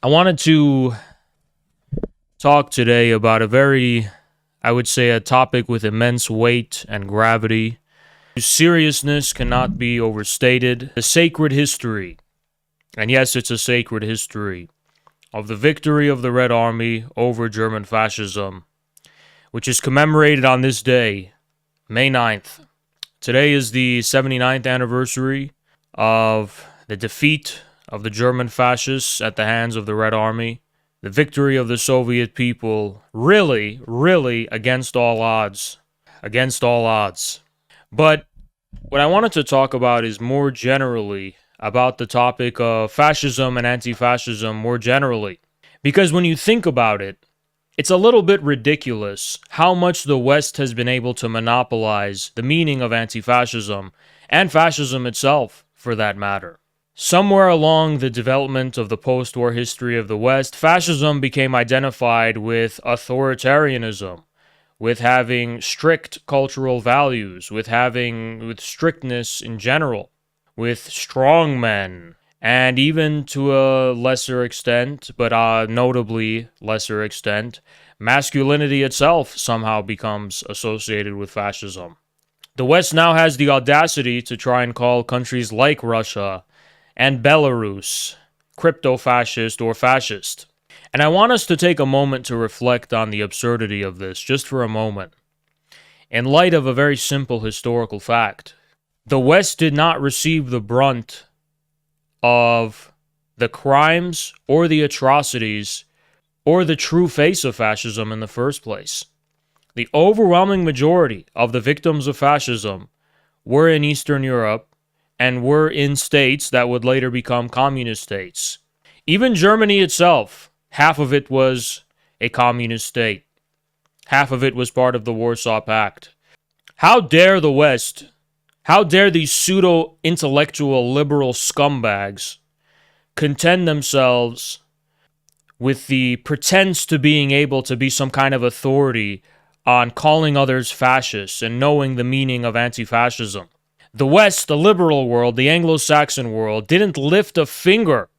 I wanted to talk today about I would say, a topic with immense weight and gravity. Seriousness cannot be overstated. The sacred history, and yes, it's a sacred history, of the victory of the Red Army over German fascism, which is commemorated on this day, May 9th. Today is the 79th anniversary of the defeat of the German fascists at the hands of the Red Army. The victory of the Soviet people, really against all odds. Against all odds. But what I wanted to talk about is more generally about the topic of fascism and anti-fascism more generally. Because when you think about it, it's a little bit ridiculous how much the West has been able to monopolize the meaning of anti-fascism, and fascism itself, for that matter. Somewhere along the development of the post-war history of the West, fascism became identified with authoritarianism, with having strict cultural values, with strictness in general, with strongmen, and even to a lesser extent, but notably lesser extent, masculinity itself somehow becomes associated with fascism. The West now has the audacity to try and call countries like Russia and Belarus crypto-fascist or fascist. And I want us to take a moment to reflect on the absurdity of this, just for a moment, in light of a very simple historical fact. The West did not receive the brunt of the crimes or the atrocities or the true face of fascism in the first place. The overwhelming majority of the victims of fascism were in Eastern Europe and were in states that would later become communist states. Even Germany itself, half of it was a communist state. Half of it was part of the Warsaw Pact. How dare the West, how dare these pseudo-intellectual liberal scumbags contend themselves with the pretense to being able to be some kind of authority on calling others fascists and knowing the meaning of anti-fascism. The West, the liberal world, the Anglo-Saxon world, didn't lift a finger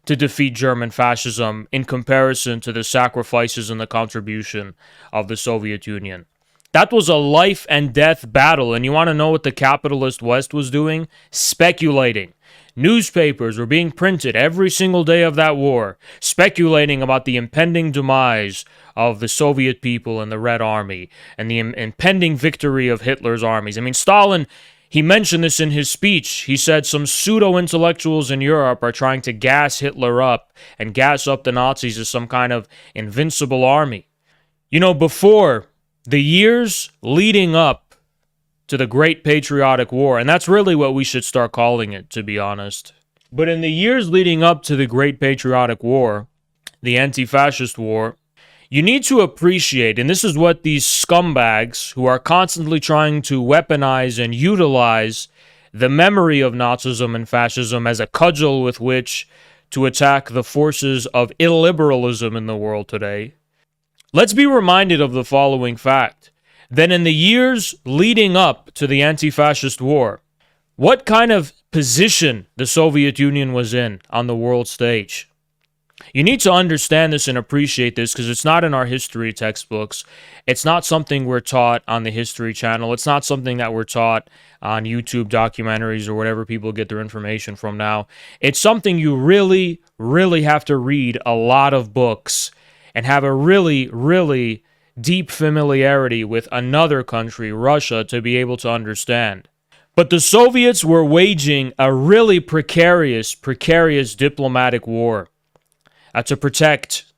to defeat German fascism in comparison to the sacrifices and the contribution of the Soviet Union. That was a life and death battle, and you want to know what the capitalist West was doing? Speculating. Newspapers were being printed every single day of that war, speculating about the impending demise of the Soviet people and the Red Army, and the impending victory of Hitler's armies. I mean, Stalin, he mentioned this in his speech. He said some pseudo-intellectuals in Europe are trying to gas Hitler up and gas up the Nazis as some kind of invincible army. You know, before the years leading up to the Great Patriotic War, and that's really what we should start calling it, to be honest. But in the years leading up to the Great Patriotic War, the anti-fascist war, you need to appreciate, and this is what these scumbags who are constantly trying to weaponize and utilize the memory of Nazism and fascism as a cudgel with which to attack the forces of illiberalism in the world today. Let's be reminded of the following fact, that in the years leading up to the anti-fascist war, what kind of position the Soviet Union was in on the world stage. You need to understand this and appreciate this because it's not in our history textbooks. It's not something we're taught on the History Channel. It's not something that we're taught on YouTube documentaries or whatever people get their information from now. It's something you really have to read a lot of books and have a really deep familiarity with another country, Russia, to be able to understand. But the Soviets were waging a really precarious diplomatic war to protect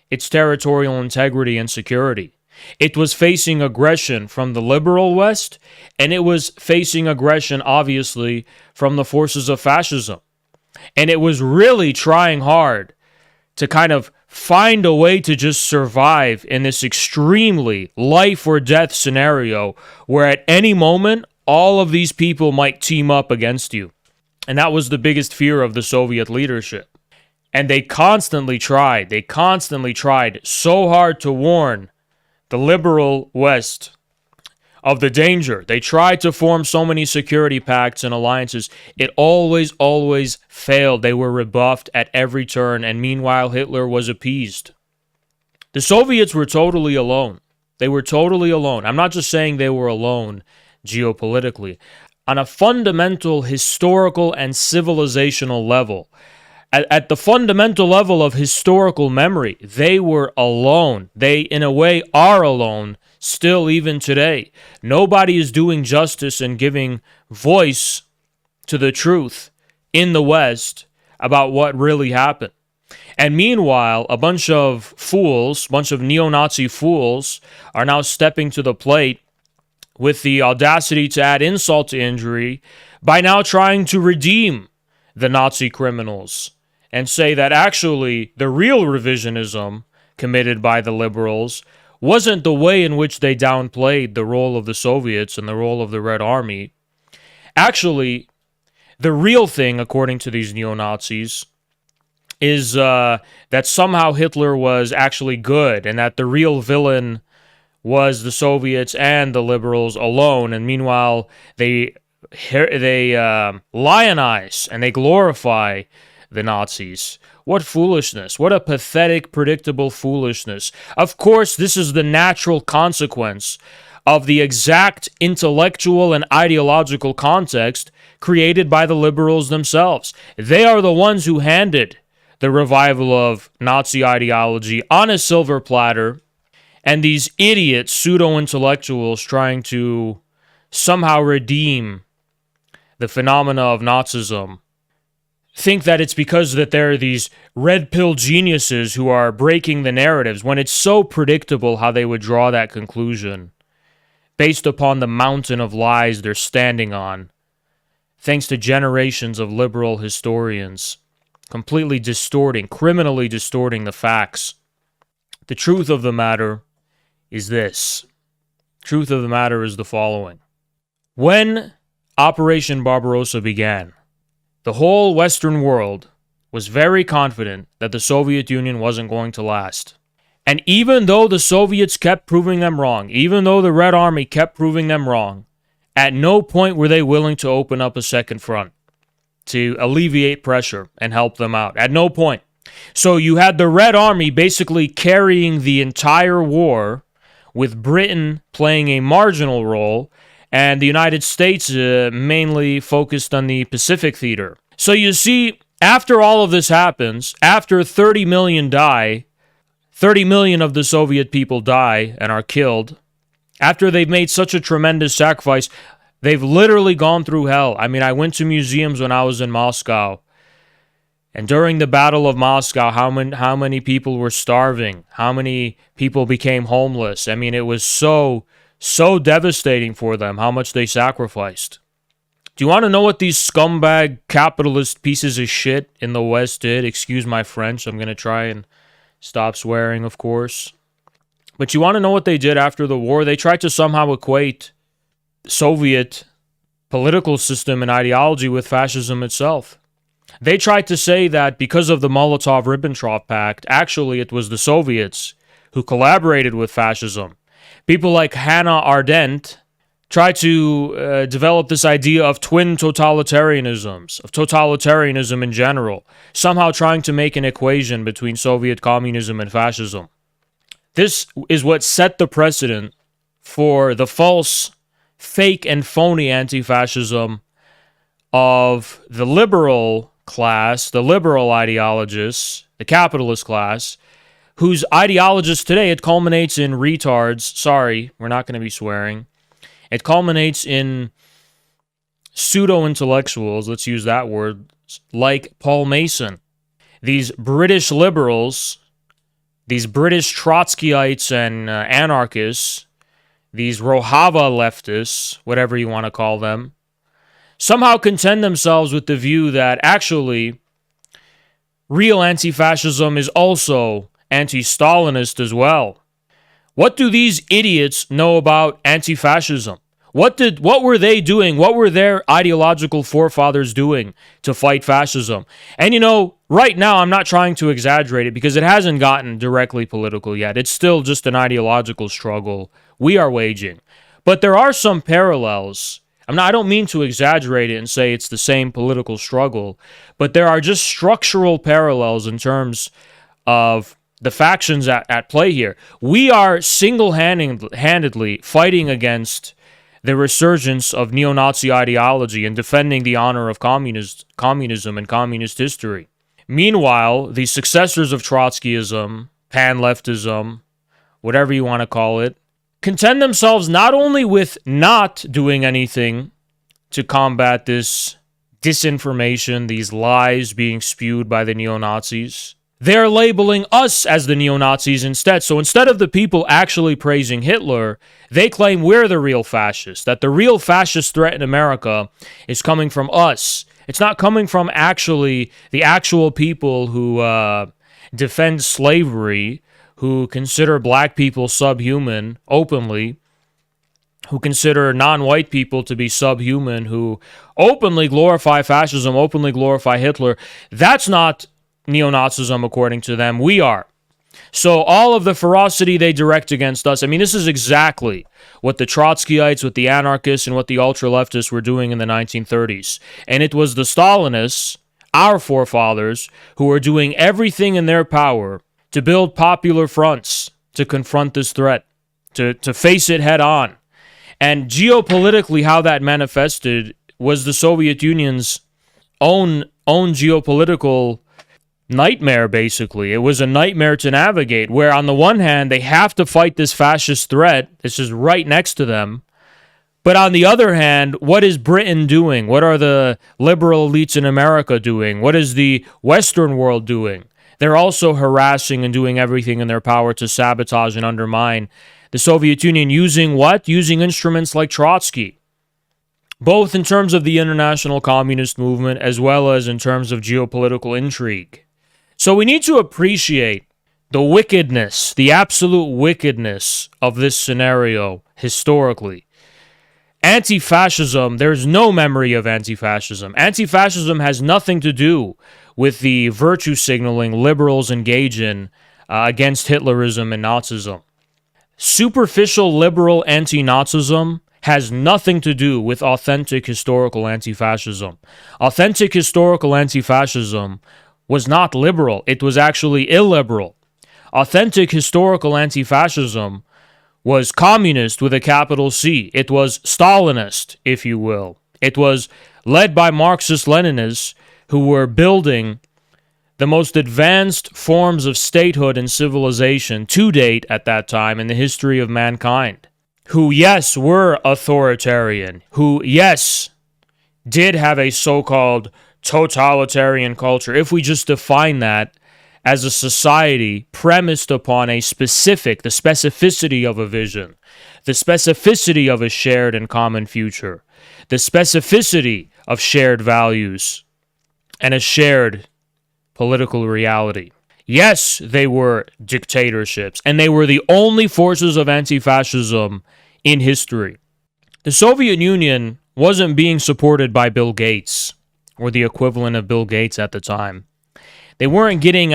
its territorial integrity and security. It was facing aggression from the liberal West, and it was facing aggression, obviously, from the forces of fascism. And it was really trying hard to kind of find a way to just survive in this extremely life or death scenario where at any moment, all of these people might team up against you. And that was the biggest fear of the Soviet leadership. And they constantly tried so hard to warn the liberal West of the danger. They tried to form so many security pacts and alliances. It always failed. They were rebuffed at every turn, and meanwhile, Hitler was appeased. The Soviets were totally alone. They were totally alone. I'm not just saying they were alone geopolitically. On a fundamental historical and civilizational level, at the fundamental level of historical memory, they were alone. They, in a way, are alone still even today. Nobody is doing justice and giving voice to the truth in the West about what really happened. And meanwhile, a bunch of fools, bunch of neo-Nazi fools, are now stepping to the plate with the audacity to add insult to injury by now trying to redeem the Nazi criminals and say that actually the real revisionism committed by the liberals wasn't the way in which they downplayed the role of the Soviets and the role of the Red Army. Actually, the real thing, according to these neo-Nazis, is that somehow Hitler was actually good and that the real villain was the Soviets and the liberals alone. And meanwhile, they lionize and they glorify the Nazis. What foolishness. What a pathetic, predictable foolishness. Of course, this is the natural consequence of the exact intellectual and ideological context created by the liberals themselves. They are the ones who handed the revival of Nazi ideology on a silver platter, and these idiot pseudo-intellectuals trying to somehow redeem the phenomena of Nazism think that it's because that there are these red pill geniuses who are breaking the narratives, when it's so predictable how they would draw that conclusion based upon the mountain of lies they're standing on, thanks to generations of liberal historians completely distorting, criminally distorting the facts. The truth of the matter is this. Truth of the matter is the following. When Operation Barbarossa began, the whole Western world was very confident that the Soviet Union wasn't going to last. And even though the Soviets kept proving them wrong, even though the Red Army kept proving them wrong, at no point were they willing to open up a second front to alleviate pressure and help them out. At no point. So you had the Red Army basically carrying the entire war, with Britain playing a marginal role, and the United States mainly focused on the Pacific theater. So you see, after all of this happens, after 30 million die, 30 million of the Soviet people die and are killed, after they've made such a tremendous sacrifice, they've literally gone through hell. I mean, I went to museums when I was in Moscow, and during the Battle of Moscow, how many people were starving? How many people became homeless? I mean, it was so devastating for them, how much they sacrificed. Do you want to know what these scumbag capitalist pieces of shit in the West did? Excuse my French, I'm going to try and stop swearing, of course. But you want to know what they did after the war? They tried to somehow equate Soviet political system and ideology with fascism itself. They tried to say that because of the Molotov-Ribbentrop Pact, actually it was the Soviets who collaborated with fascism. People like Hannah Arendt tried to develop this idea of twin totalitarianisms, of totalitarianism in general, somehow trying to make an equation between Soviet communism and fascism. This is what set the precedent for the false, fake, and phony anti-fascism of the liberal class, the liberal ideologists, the capitalist class, whose ideologists today, it culminates in retards. Sorry, we're not going to be swearing. It culminates in pseudo-intellectuals, let's use that word, like Paul Mason. These British liberals, these British Trotskyites and anarchists, these Rojava leftists, whatever you want to call them, somehow contend themselves with the view that actually real anti-fascism is also anti-Stalinist as well. What do these idiots know about anti-fascism? What were they doing? What were their ideological forefathers doing to fight fascism? And you know, right now I'm not trying to exaggerate it because it hasn't gotten directly political yet. It's still just an ideological struggle we are waging. But there are some parallels. I don't mean to exaggerate it and say it's the same political struggle, but there are just structural parallels in terms of the factions at play here. We are single-handedly fighting against the resurgence of neo-Nazi ideology and defending the honor of communism and communist history. Meanwhile, the successors of Trotskyism, pan-leftism, whatever you want to call it, contend themselves not only with not doing anything to combat this disinformation, these lies being spewed by the neo-Nazis, they're labeling us as the neo-Nazis instead. So instead of the people actually praising Hitler, they claim we're the real fascists, that the real fascist threat in America is coming from us. It's not coming from actually the actual people who defend slavery, who consider black people subhuman openly, who consider non-white people to be subhuman, who openly glorify fascism, openly glorify Hitler. That's not neo-Nazism according to them. We are. So all of the ferocity they direct against us, this is exactly what the Trotskyites, what the anarchists, and what the ultra-leftists were doing in the 1930s. And it was the Stalinists, our forefathers, who were doing everything in their power to build popular fronts to confront this threat, to face it head on. And geopolitically, how that manifested was the Soviet Union's own geopolitical nightmare, basically. It was a nightmare to navigate, where on the one hand, they have to fight this fascist threat. This is right next to them. But on the other hand, what is Britain doing? What are the liberal elites in America doing? What is the Western world doing? They're also harassing and doing everything in their power to sabotage and undermine the Soviet Union, using what? Using instruments like Trotsky, both in terms of the international communist movement as well as in terms of geopolitical intrigue. So we need to appreciate the wickedness, the absolute wickedness of this scenario historically. Anti-fascism, there's no memory of anti-fascism. Anti-fascism has nothing to do with the virtue signaling liberals engage in against Hitlerism and Nazism. Superficial liberal anti-Nazism has nothing to do with authentic historical anti-fascism. Authentic historical anti-fascism was not liberal. It was actually illiberal. Authentic historical anti-fascism was communist with a capital C. It was Stalinist, if you will. It was led by Marxist-Leninists who were building the most advanced forms of statehood and civilization to date at that time in the history of mankind. Who, yes, were authoritarian. Who, yes, did have a so-called totalitarian culture, if we just define that as a society premised upon the specificity of a vision, the specificity of a shared and common future, the specificity of shared values, and a shared political reality. Yes, they were dictatorships, and they were the only forces of anti-fascism in history. The Soviet Union wasn't being supported by Bill Gates, or the equivalent of Bill Gates at the time. They weren't getting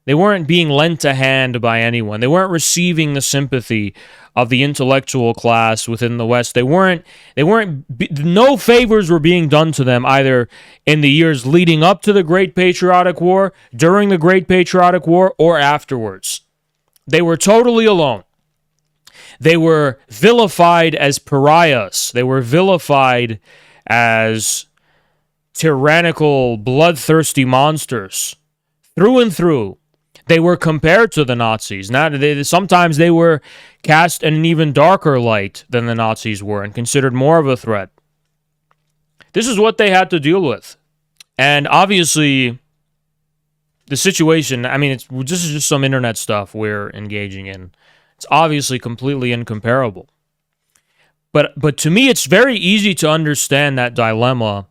they weren't being lent a hand by anyone. They weren't receiving the sympathy of the intellectual class within the West. No favors were being done to them either in the years leading up to the Great Patriotic War, during the Great Patriotic War, or afterwards. They were totally alone. They were vilified as pariahs. They were vilified as tyrannical, bloodthirsty monsters. Through and through, they were compared to the Nazis. Sometimes they were cast in an even darker light than the Nazis were and considered more of a threat. This is what they had to deal with. And obviously, the situation, this is just some internet stuff we're engaging in. It's obviously completely incomparable. But to me, it's very easy to understand that dilemma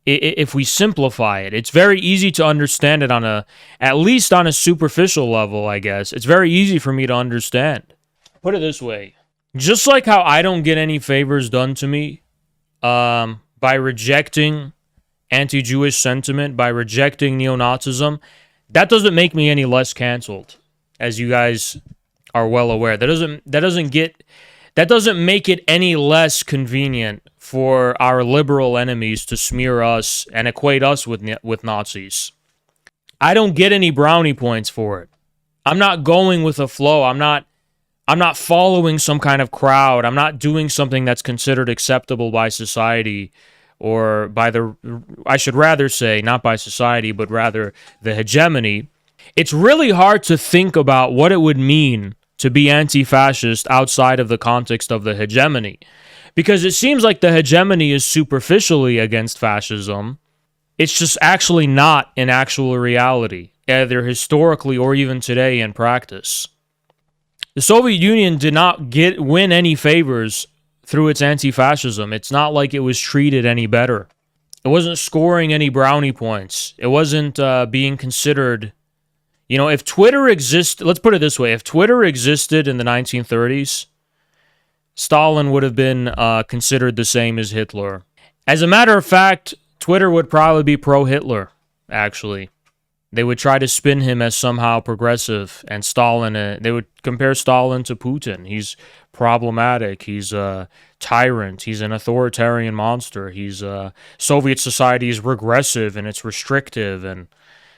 if we simplify it. It's very easy to understand it at least on a superficial level, I guess. It's very easy for me to understand. Put it this way. Just like how I don't get any favors done to me by rejecting anti-Jewish sentiment, by rejecting neo-Nazism, that doesn't make me any less canceled, as you guys are well aware. That That doesn't make it any less convenient for our liberal enemies to smear us and equate us with Nazis. I don't get any brownie points for it. I'm not going with the flow. I'm not following some kind of crowd. I'm not doing something that's considered acceptable by society, or by I should rather say, not by society, but rather the hegemony. It's really hard to think about what it would mean to be anti-fascist outside of the context of the hegemony, because it seems like the hegemony is superficially against fascism. It's just actually not in actual reality, either historically or even today in practice. The Soviet Union did not win any favors through its anti-fascism. It's not like it was treated any better. It wasn't scoring any brownie points. It wasn't being considered... You know, if Twitter existed... Let's put it this way. If Twitter existed in the 1930s, Stalin would have been considered the same as Hitler. As a matter of fact, Twitter would probably be pro-Hitler, actually. They would try to spin him as somehow progressive, and Stalin, they would compare Stalin to Putin. He's problematic. He's a tyrant. He's an authoritarian monster. Soviet society is regressive and it's restrictive, and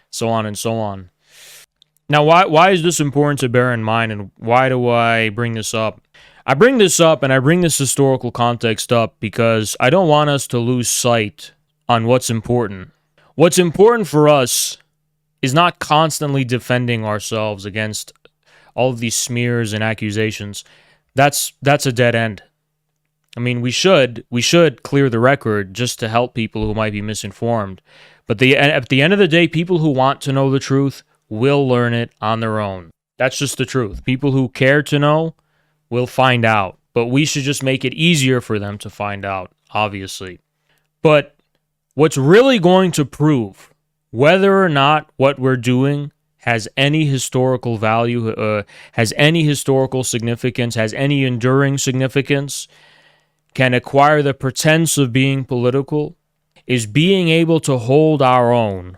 so on and so on. Now, why is this important to bear in mind, and why do I bring this up? I bring this up, and I bring this historical context up because I don't want us to lose sight on what's important. What's important for us is not constantly defending ourselves against all of these smears and accusations. That's a dead end. I mean, we should clear the record just to help people who might be misinformed. But at the end of the day, people who want to know the truth will learn it on their own. That's just the truth. People who care to know will find out. But we should just make it easier for them to find out, obviously. But what's really going to prove whether or not what we're doing has any historical value, has any historical significance, has any enduring significance, can acquire the pretense of being political, is being able to hold our own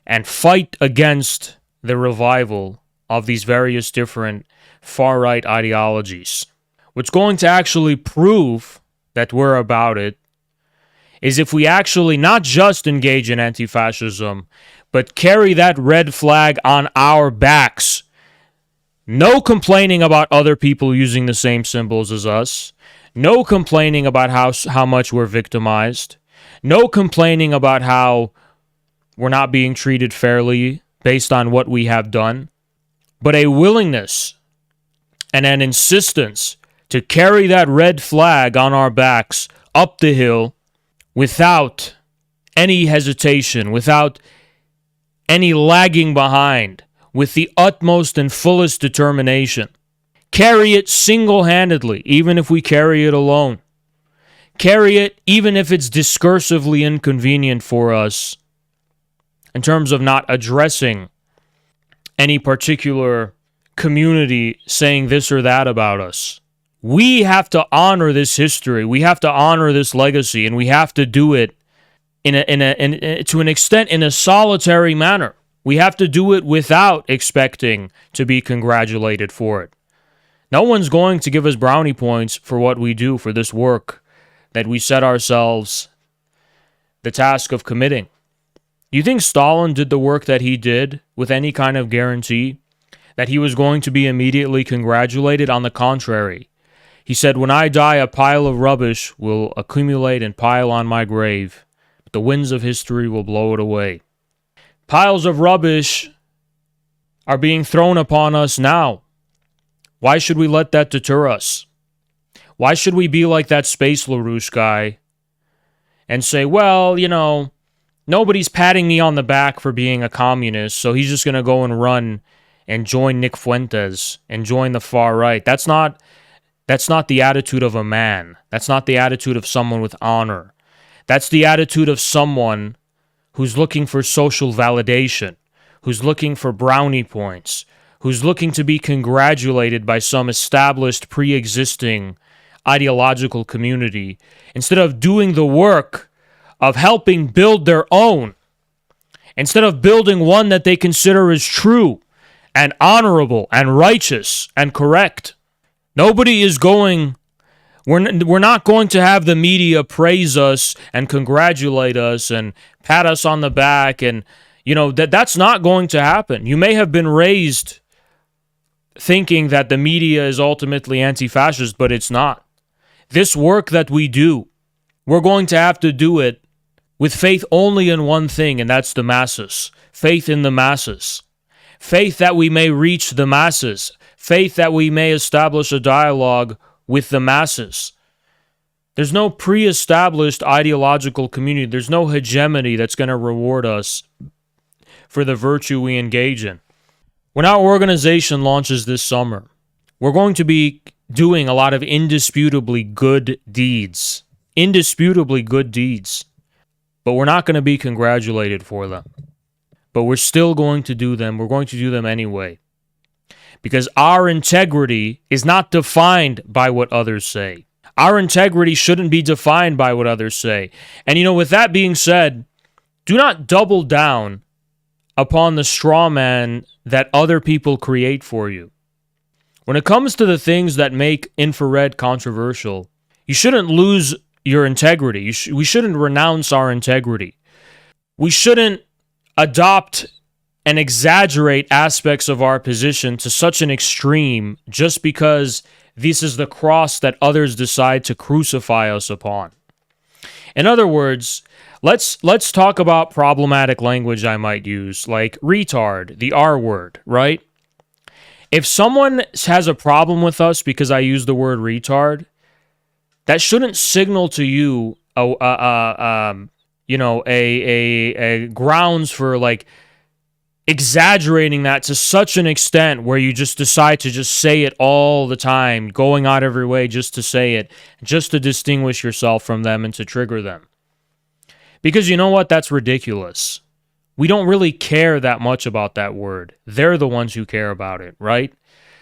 and fight against the revival of these various different far-right ideologies. What's going to actually prove that we're about it is if we actually not just engage in anti-fascism, but carry that red flag on our backs. No complaining about other people using the same symbols as us. No complaining about how much we're victimized. No complaining about how we're not being treated fairly based on what we have done. But a willingness and an insistence to carry that red flag on our backs up the hill without any hesitation, without any lagging behind, with the utmost and fullest determination. Carry it single-handedly, even if we carry it alone. Carry it even if it's discursively inconvenient for us in terms of not addressing any particular community saying this or that about us. We have to honor this history. We have to honor this legacy, and we have to do it to an extent in a solitary manner. We have to do it without expecting to be congratulated for it. No one's going to give us brownie points for what we do, for this work that we set ourselves the task of committing. You think Stalin did the work that he did with any kind of guarantee that he was going to be immediately congratulated? On the contrary, he said, "When I die, a pile of rubbish will accumulate and pile on my grave, but the winds of history will blow it away." Piles of rubbish are being thrown upon us now. Why should we let that deter us? Why should we be like that Space LaRouche guy and say, well, you know, nobody's patting me on the back for being a communist, so he's just going to go and run and join Nick Fuentes and join the far right. That's not the attitude of a man. That's not the attitude of someone with honor. That's the attitude of someone who's looking for social validation, who's looking for brownie points, who's looking to be congratulated by some established, pre-existing ideological community, instead of doing the work of helping build their own, instead of building one that they consider as true and honorable and righteous and correct. Nobody is going We're not going to have the media praise us and congratulate us and pat us on the back, and that's not going to happen. You may have been raised thinking that the media is ultimately anti-fascist, but it's not. This work that we do, we're going to have to do it with faith only in one thing, and that's the masses. Faith in the masses. Faith that we may reach the masses. Faith that we may establish a dialogue with the masses. There's no pre-established ideological community. There's no hegemony that's going to reward us for the virtue we engage in. When our organization launches this summer, we're going to be doing a lot of indisputably good deeds. Indisputably good deeds. But we're not going to be congratulated for them. But we're still going to do them. We're going to do them anyway. Because our integrity is not defined by what others say. Our integrity shouldn't be defined by what others say. And with that being said, do not double down upon the straw man that other people create for you. When it comes to the things that make infrared controversial, you shouldn't lose your integrity. We shouldn't renounce our integrity. We shouldn't adopt and exaggerate aspects of our position to such an extreme just because this is the cross that others decide to crucify us upon. In other words, let's talk about problematic language I might use, like retard, the R word, right? If someone has a problem with us because I use the word retard, that shouldn't signal to you a grounds for like exaggerating that to such an extent where you just decide to just say it all the time, going out every way just to say it, just to distinguish yourself from them and to trigger them. Because you know what? That's ridiculous. We don't really care that much about that word. They're the ones who care about it, right?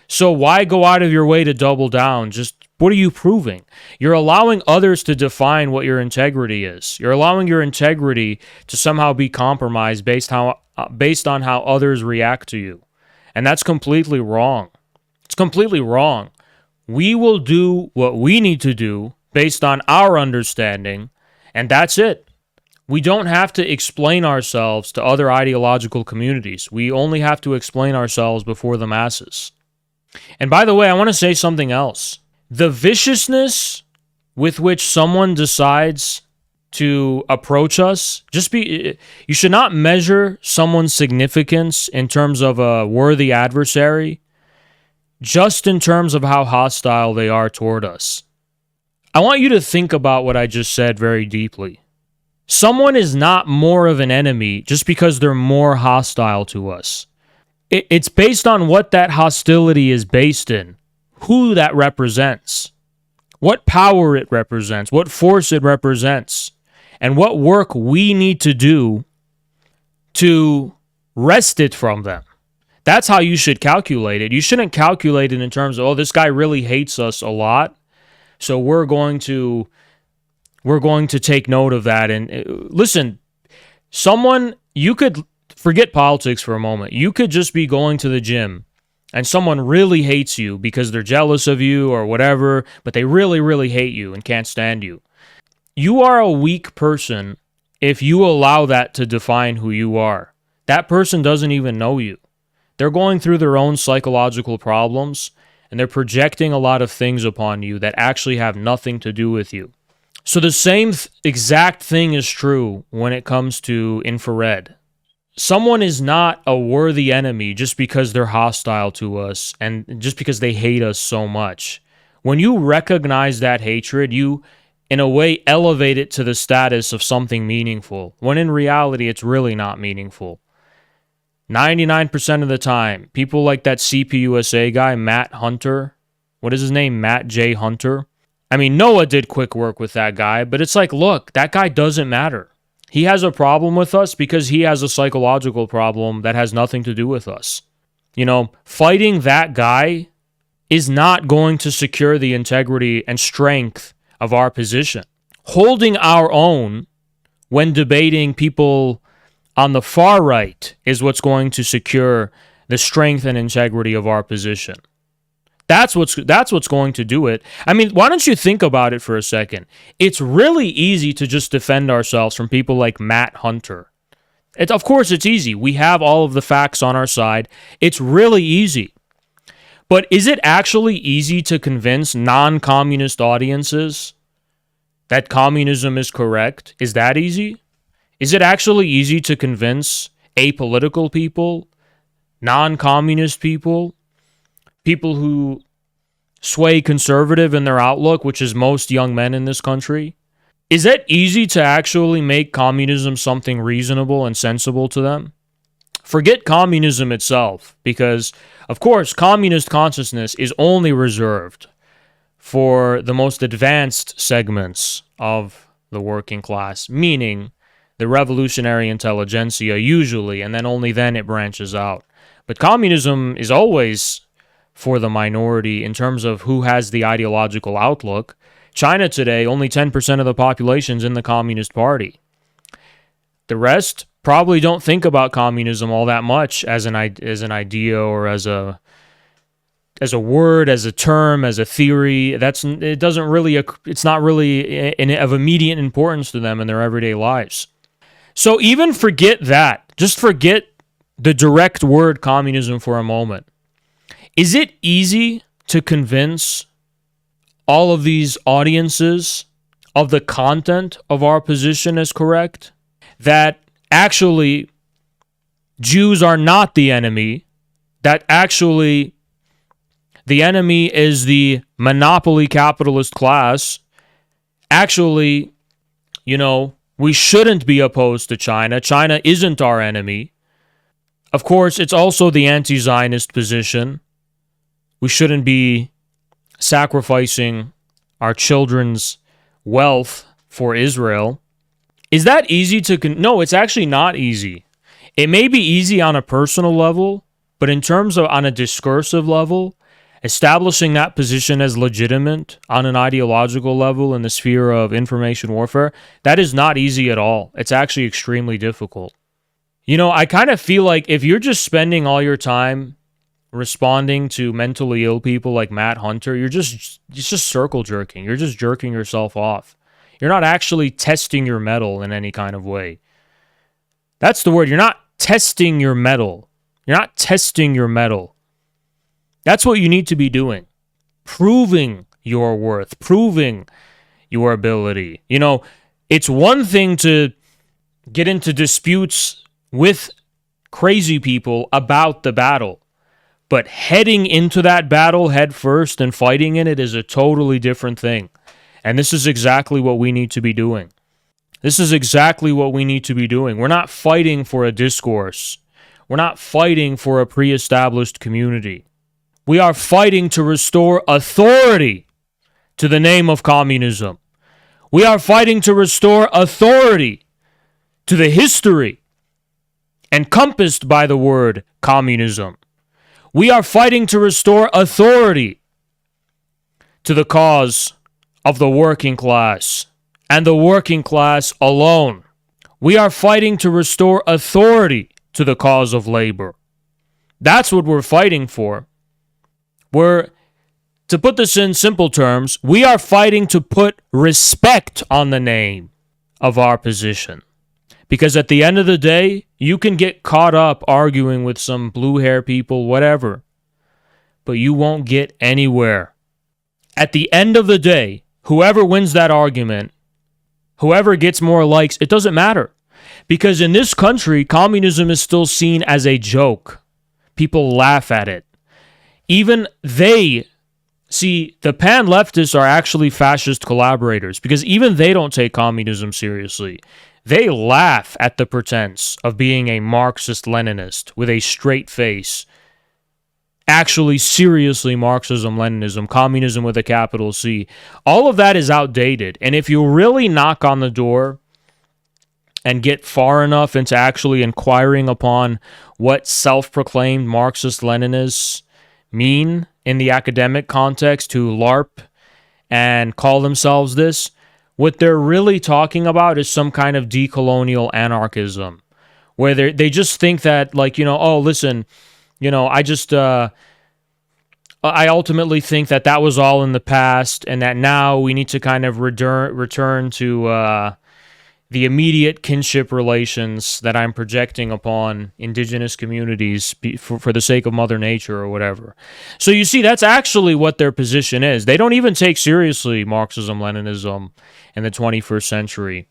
So why go out of your way to double down? Just what are you proving? You're allowing others to define what your integrity is. You're allowing your integrity to somehow be compromised based on how others react to you. And that's completely wrong. It's completely wrong. We will do what we need to do based on our understanding, and that's it. We don't have to explain ourselves to other ideological communities. We only have to explain ourselves before the masses. And by the way, I want to say something else. The viciousness with which someone decides to approach us, you should not measure someone's significance in terms of a worthy adversary, just in terms of how hostile they are toward us. I want you to think about what I just said very deeply. Someone is not more of an enemy just because they're more hostile to us. It's based on what that hostility is based in, who that represents, what power it represents, what force it represents, and what work we need to do to wrest it from them. That's how you should calculate it. You shouldn't calculate it in terms of, this guy really hates us a lot, so we're going to take note of that. And listen, you could forget politics for a moment. You could just be going to the gym and someone really hates you because they're jealous of you or whatever, but they really, really hate you and can't stand you. You are a weak person if you allow that to define who you are. That person doesn't even know you. They're going through their own psychological problems, and they're projecting a lot of things upon you that actually have nothing to do with you. So the same exact thing is true when it comes to infrared. Someone is not a worthy enemy just because they're hostile to us and just because they hate us so much. When you recognize that hatred, you, in a way, elevate it to the status of something meaningful, when in reality, it's really not meaningful. 99% of the time, people like that CPUSA guy, Matt Hunter, what is his name? Matt J. Hunter. I mean, Noah did quick work with that guy, but it's like, look, that guy doesn't matter. He has a problem with us because he has a psychological problem that has nothing to do with us. Fighting that guy is not going to secure the integrity and strength of our position. Holding our own when debating people on the far right is what's going to secure the strength and integrity of our position. That's what's going to do it. I mean, why don't you think about it for a second? It's really easy to just defend ourselves from people like Matt Hunter. Of course, it's easy. We have all of the facts on our side. It's really easy. But is it actually easy to convince non-communist audiences that communism is correct? Is that easy? Is it actually easy to convince apolitical people, non-communist people, people who sway conservative in their outlook, which is most young men in this country? Is it easy to actually make communism something reasonable and sensible to them? Forget communism itself, because, of course, communist consciousness is only reserved for the most advanced segments of the working class, meaning the revolutionary intelligentsia usually, and then only then it branches out. But communism is always for the minority in terms of who has the ideological outlook. China today, only 10% of the population's in the Communist Party. The rest probably don't think about communism all that much as an idea or as a word, as a term, as a theory. It's not really of immediate importance to them in their everyday lives. So even forget that. Just forget the direct word communism for a moment. Is it easy to convince all of these audiences of the content of our position as correct? That actually Jews are not the enemy, that actually the enemy is the monopoly capitalist class. Actually, we shouldn't be opposed to China. China isn't our enemy. Of course, it's also the anti-Zionist position. We shouldn't be sacrificing our children's wealth for Israel. Is that easy to... No, it's actually not easy. It may be easy on a personal level, but in terms of on a discursive level, establishing that position as legitimate on an ideological level in the sphere of information warfare, that is not easy at all. It's actually extremely difficult. I kind of feel like if you're just spending all your time responding to mentally ill people like Matt Hunter, it's just circle jerking. You're just jerking yourself off. You're not actually testing your mettle in any kind of way. That's the word. You're not testing your mettle. You're not testing your mettle. That's what you need to be doing. Proving your worth. Proving your ability. It's one thing to get into disputes with crazy people about the battle. But heading into that battle head first and fighting in it is a totally different thing. And this is exactly what we need to be doing. This is exactly what we need to be doing. We're not fighting for a discourse. We're not fighting for a pre-established community. We are fighting to restore authority to the name of communism. We are fighting to restore authority to the history encompassed by the word communism. We are fighting to restore authority to the cause of the working class and the working class alone. We are fighting to restore authority to the cause of labor. That's what we're fighting for. To put this in simple terms, we are fighting to put respect on the name of our position. Because at the end of the day, you can get caught up arguing with some blue hair people, whatever, but you won't get anywhere. At the end of the day, whoever wins that argument, whoever gets more likes, it doesn't matter. Because in this country, communism is still seen as a joke. People laugh at it. Even the pan-leftists are actually fascist collaborators because even they don't take communism seriously. They laugh at the pretense of being a Marxist-Leninist with a straight face. Actually, seriously, Marxism-Leninism, communism with a capital C. All of that is outdated. And if you really knock on the door and get far enough into actually inquiring upon what self-proclaimed Marxist-Leninists mean in the academic context, who LARP and call themselves this, what they're really talking about is some kind of decolonial anarchism, where they just think that, oh, listen, I ultimately think that that was all in the past, and that now we need to kind of return to the immediate kinship relations that I'm projecting upon indigenous communities for the sake of Mother Nature or whatever. So you see, that's actually what their position is. They don't even take seriously Marxism-Leninism in the 21st century.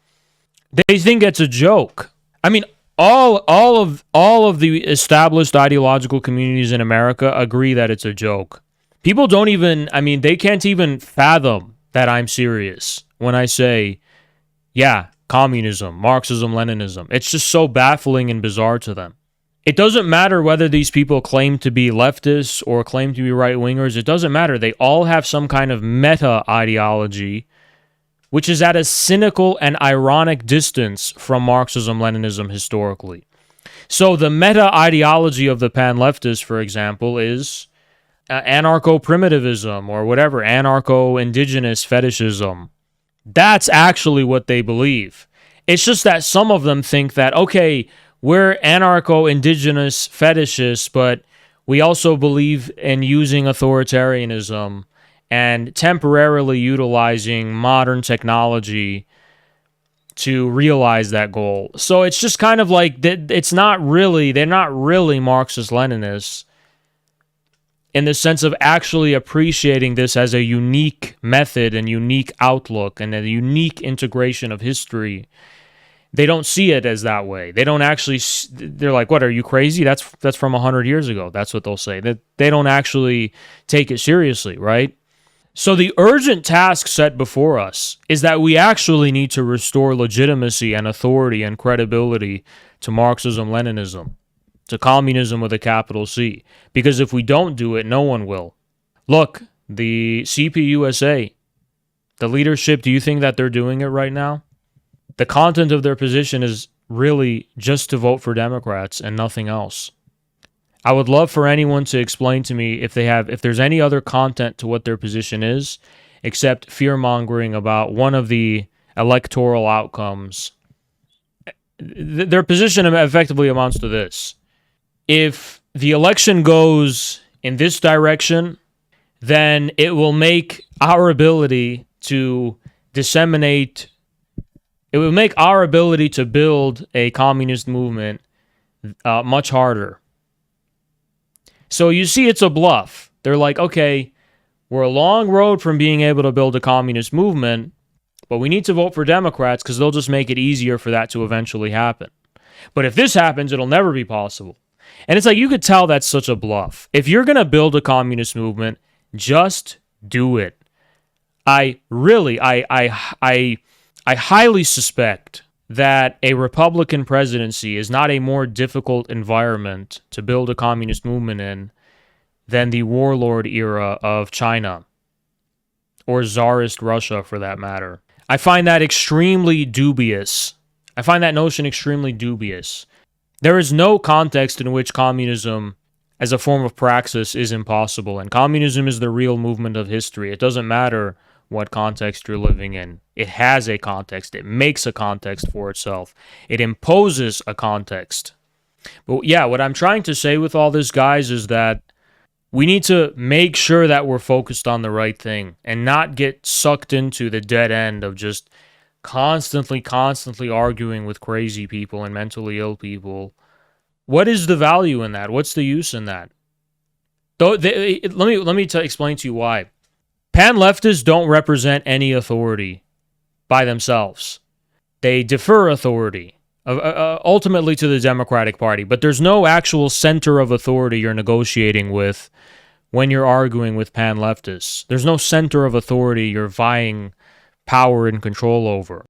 They think it's a joke. I mean, all of the established ideological communities in America agree that it's a joke. People don't even, I mean, they can't even fathom that I'm serious when I say, yeah, communism, Marxism, Leninism. It's just so baffling and bizarre to them. It doesn't matter whether these people claim to be leftists or claim to be right-wingers. It doesn't matter. They all have some kind of meta ideology, which is at a cynical and ironic distance from Marxism, Leninism historically. So the meta ideology of the pan-leftists, for example, is anarcho-primitivism or whatever, anarcho-indigenous fetishism. That's actually what they believe. It's just that some of them think that, okay, we're anarcho-indigenous fetishists, but we also believe in using authoritarianism and temporarily utilizing modern technology to realize that goal. So it's just kind of like, it's not really, they're not really Marxist-Leninists in the sense of actually appreciating this as a unique method and unique outlook and a unique integration of history. They don't see it as that way. They don't actually, they're like, what, are you crazy? That's from 100 years ago. That's what they'll say. That they don't actually take it seriously, right? So the urgent task set before us is that we actually need to restore legitimacy and authority and credibility to Marxism-Leninism, to communism with a capital C. Because if we don't do it, no one will. Look, the CPUSA, the leadership, do you think that they're doing it right now? The content of their position is really just to vote for Democrats and nothing else. I would love for anyone to explain to me if there's any other content to what their position is, except fear-mongering about one of the electoral outcomes. Their position effectively amounts to this. If the election goes in this direction, then it will make our ability to disseminate, it will make our ability to build a communist movement much harder. So you see, it's a bluff. They're like, okay, we're a long road from being able to build a communist movement, but we need to vote for Democrats because they'll just make it easier for that to eventually happen. But if this happens, it'll never be possible. And it's like, you could tell that's such a bluff. If you're going to build a communist movement, just do it. I highly suspect that a Republican presidency is not a more difficult environment to build a communist movement in than the warlord era of China, or Tsarist Russia for that matter. I find that extremely dubious. I find that notion extremely dubious. There is no context in which communism as a form of praxis is impossible, and communism is the real movement of history. It doesn't matter what context you're living in. It has a context. It makes a context for itself. It imposes a context. But yeah, what I'm trying to say with all this, guys, is that we need to make sure that we're focused on the right thing and not get sucked into the dead end of just constantly arguing with crazy people and mentally ill people. What is the value in that? What's the use in that? Let me explain to you why. Pan-leftists don't represent any authority by themselves. They defer authority, ultimately to the Democratic Party, but there's no actual center of authority you're negotiating with when you're arguing with pan-leftists. There's no center of authority you're vying power and control over.